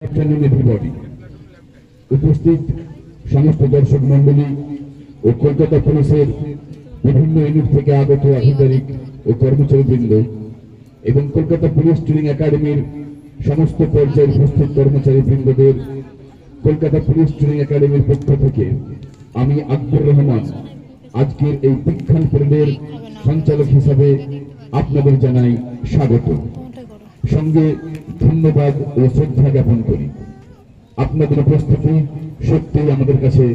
afternoon everybody. উপস্থিত সমস্ত দর্শক মণ্ডলী ও কলকাতা পুলিশের বিভিন্ন ইউনিট থেকে আগত আধিকারিক ও কর্মচারীবৃন্দ এবং কলকাতা পুলিশ ট্রেনিং একাডেমির সমস্ত পর্যায়ের উপস্থিত কর্মচারীবৃন্দদের কলকাতা পুলিশ ট্রেনিং একাডেমির পক্ষ থেকে আমি আকবর রহমান আজকের এই দীক্ষান প্যারেডের সঞ্চালক হিসাবে আপনাদের জানাই স্বাগত। সঙ্গে ধন্যবাদ ও শ্রদ্ধা জ্ঞাপন করি। আপনাদের উপস্থিতি সত্যিই আমাদের কাছে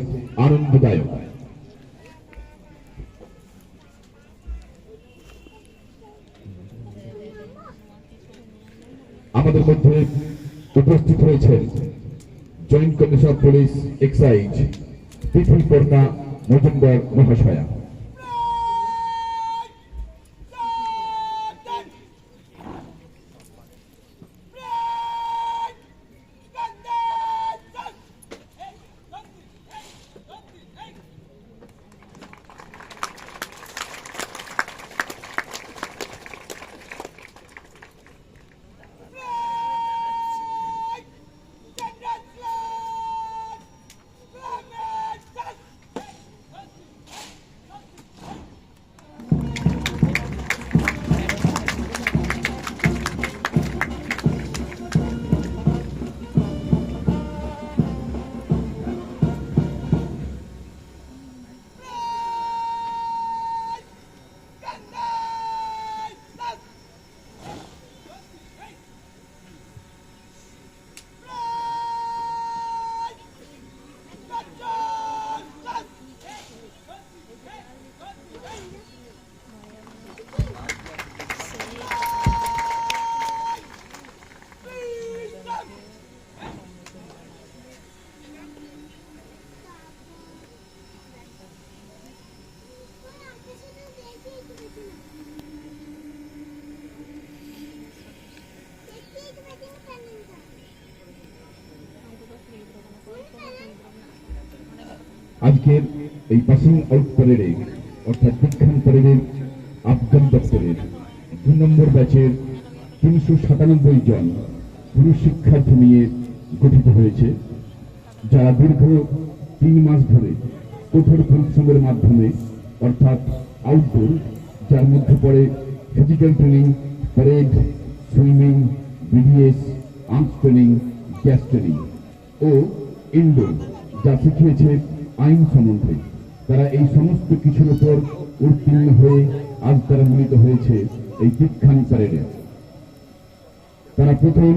আনন্দদায়ক। আমাদের মধ্যে উপস্থিত হয়েছেন joint commissioner police excise Prithviparna Majumdar মহাশয়া, আজকের এই পাসিং আউট প্যারেডে অর্থাৎ দীক্ষান প্যারেডের আফগান দপ্তরের 2 নম্বর ব্যাচের 397 জন পুরুষ শিক্ষার্থী নিয়ে গঠিত হয়েছে, যারা দীর্ঘ 3 মাস ধরে কঠোর পরিশ্রমের মাধ্যমে অর্থাৎ আউটডোর, যার মধ্যে পড়ে physical training, parade, swimming, BDS, arms training, gas training ও ইনডোর, যা শিখিয়েছে আইন সম্বন্ধে, তারা এই সমস্ত কিছুর উপর উত্তীর্ণ হয়ে আজ তারা মিলিত হয়েছে এই দীক্ষান প্যারেডে। তারা প্রথম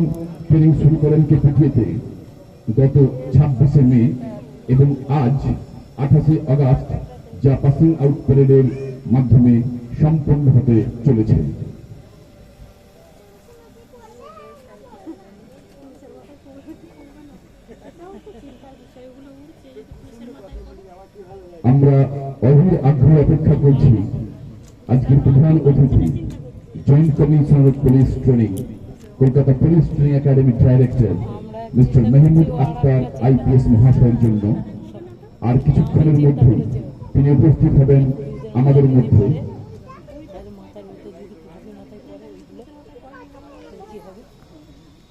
ট্রেনিং শুরু করেন কেপিটিএতে গত 26শে মে এবং আজ 28শে আগস্ট, যা পাসিং আউট প্যারেডের মাধ্যমে সম্পন্ন হতে চলেছে। আমরা অধীর আগ্রহে অপেক্ষা করছি আজকের প্রধান অতিথি joint commissioner police training, Kolkata police training একাডেমির director mister Mehmood Akhtar IPS মহাশয়ের জন্য। আর কিছুক্ষণের মধ্যে তিনি উপস্থিত হবেন আমাদের মধ্যে।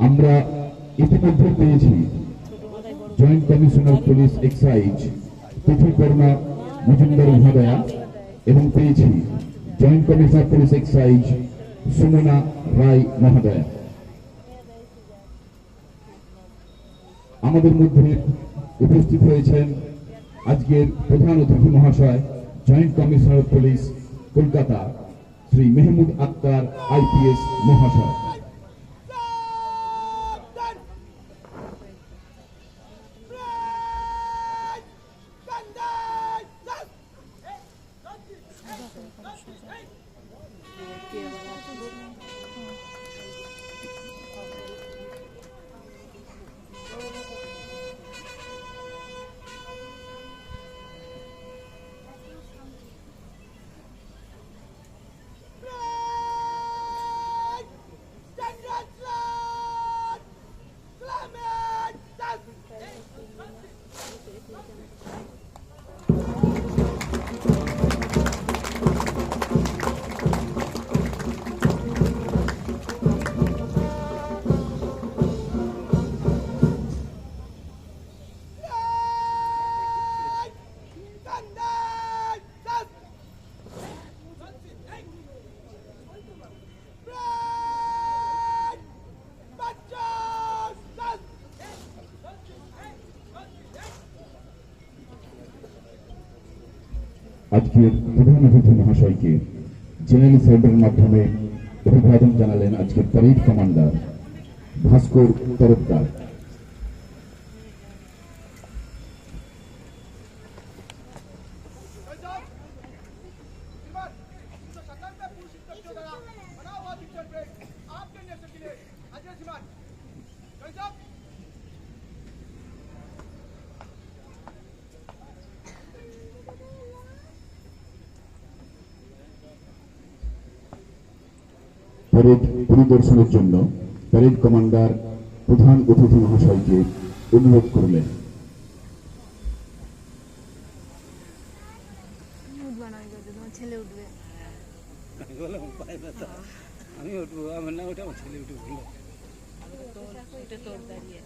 আমরা ইতিমধ্যে পেয়েছি joint commissioner police excise Prithviparna Majumdar মহোদয়া এবং পেয়েছি joint commissioner police excise Sumana Roy মহোদয়া। আমাদের মধ্যে উপস্থিত হয়েছেন আজকের প্রধান অতিথি মহাশয় joint commissioner police Kolkata Shri Mehmood Akhtar IPS মহাশয়। আজকের প্রধান অতিথি মহাশয়কে জেনারেল সাহেবের মাধ্যমে অভিবাদন জানালেন আজকের প্যারেড কমান্ডার ভাস্কর তরফদার। প্যারেড পরিদর্শনের জন্য প্যারেড কমান্ডার প্রধান অতিথি মহাশয়কে অনুরোধ করলেন। ছেলে উঠবে, আমি উঠবো, আমার না ওটা আমার ছেলে উঠে বললো তোর দাঁড়িয়ে